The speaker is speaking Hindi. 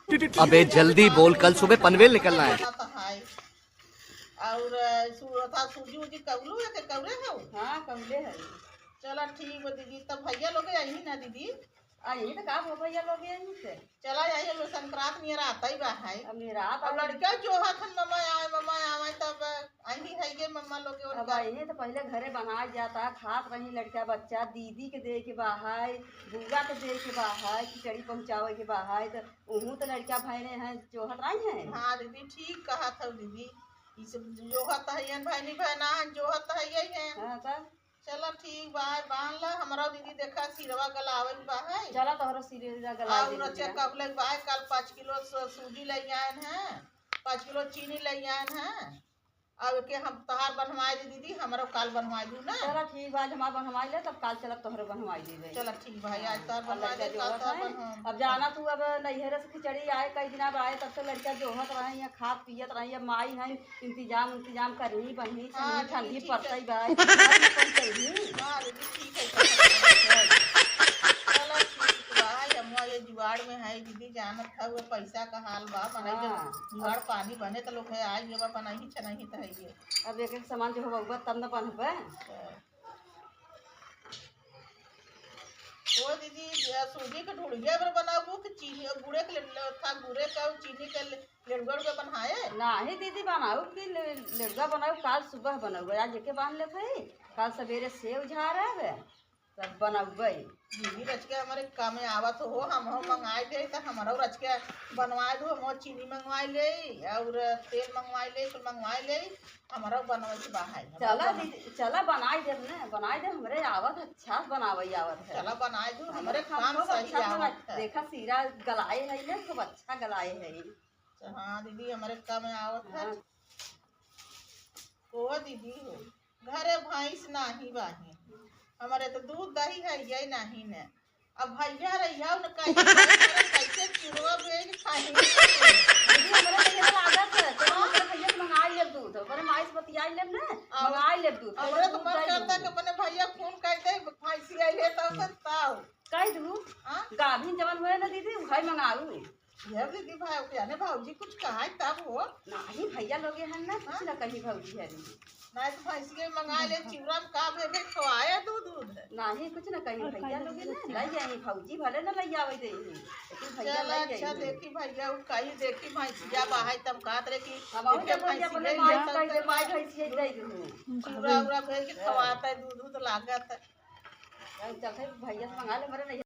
अबे जल्दी बोल, कल सुबह पनवेल निकलना है। और सूजी उजी कवलू है के कवरे है? हाँ कवले है। चला ठीक है दीदी, तब भैया लोग यही ना दीदी यही तो काम हो भैया लोग यही से चला यही लो संक्रांत मेरा आता ही बा है। अब मेरा अब लड़का जो हाथन मम्मा आवे तब आई है ये मम्मा लोग के अब यही तो पहले घरे बनाया जाता, खात रही लड़का बच्चा, दीदी के दे के बाहर, बुआ के दे के बाहर, खिचड़ी पहुँचावे के बाहर, तो उहू तो लड़का भाई हैं जोहत रही हैं। हाँ दीदी ठीक कहा था दीदी, ये सब जोहत है भाई नहीं बहना जोहत है यही है। हाँ तब चला ठीक बा बांध ला हमारा दीदी देखा सिरवा गलावे बा है। चला तोहरा सिरे गला और अच्छा कब लग बा कल 5 किलो सूजी ले आए हैं, 5 किलो चीनी ले आए हैं। अब के हम तहार बनवाए दी दीदी हमारा काल बनवा दू ना। चला ठीक बा हमारा बनवाई ले तब काल चला तोहरे बनवाई दे। चला ठीक भाई आज तोहर बनवा दे काल तोहर बनवा। अब जाना तू अब नैहरे से खिचड़ी आए कई दिन आए तब से लड़का जोहत रहे या खात पियत रही, अब माई है इंतजाम करही बनी ठंडी पड़ती बा। हां दीदी ठीक है चला ठीक बा हम ये जुगाड़ में है दीदी जानत था वो पैसा का हाल बा बनाई जब जुगाड़ पानी बने तो लोग है आज ये बा बनाई छनाई तो है ये। अब एक सामान जो होगा तब न बनबे। वो दीदी सूजी के ढूढ़िया पर बनाबू कि चीनी गुड़े के था गुड़े का चीनी के लेड़गड़ के बनाए नहीं दीदी बनाऊ कि लेड़गा बनाऊ काल सुबह बनाऊ आज के बांध लेते काल सवेरे सेव झाड़ है तब बनाऊ दीदी रच के हमारे काम में आवत हो हम मंगाए दे तो हमारा रच के बनवा दो हम चीनी मंगवाई ले और तेल मंगवाई ले तो मंगवाई ले हमारा बनवाई के बाहर। चला दीदी चला बनाई दे ना बनाई दे हमरे आवत अच्छा बनावे आवत है। चला बनाए दो हमारे काम सही आवत है। देखा सीरा गलाए है ना खूब अच्छा गलाए है। हाँ दीदी हमारे काम में आवत है। ओ दीदी हो घरे भैंस नहीं बाही हमारे तो दूध दही है ये नहीं ने अब भैया रहिया न कैसे चुरवा भेज खाही दीदी हमरे भैया लागत है तो हमरे भैया मंगाई ले दूध पर माइस बतियाई ले ना मंगाई ले दूध हमरे तो मन करता कि अपने भैया फोन कर दे भैंसी आइले तो सताओ कह दू गाभिन जवन होए ना दीदी भाई मंगाऊ ये दीदी भाई के ने भौजी कुछ कहा तब हो नहीं भैया लोग हैं ना कुछ ना कहीं भौजी है नहीं तो भैंसी के मंगा ले चिवरा में का भेजे खवाया दूध नहीं कुछ ना कहीं भैया लोग ना लाई जाई भौजी भले ना लाई आवे दे लेकिन भैया चल अच्छा देखी भैया वो कहीं देखी भैंसिया बाहर तम कहत रे कि हम भैया अपने माई भैंसी दे दूं चिवरा उरा भेज के खवाता है दूध लागत है। चल भैया से मंगा ले मरे नहीं।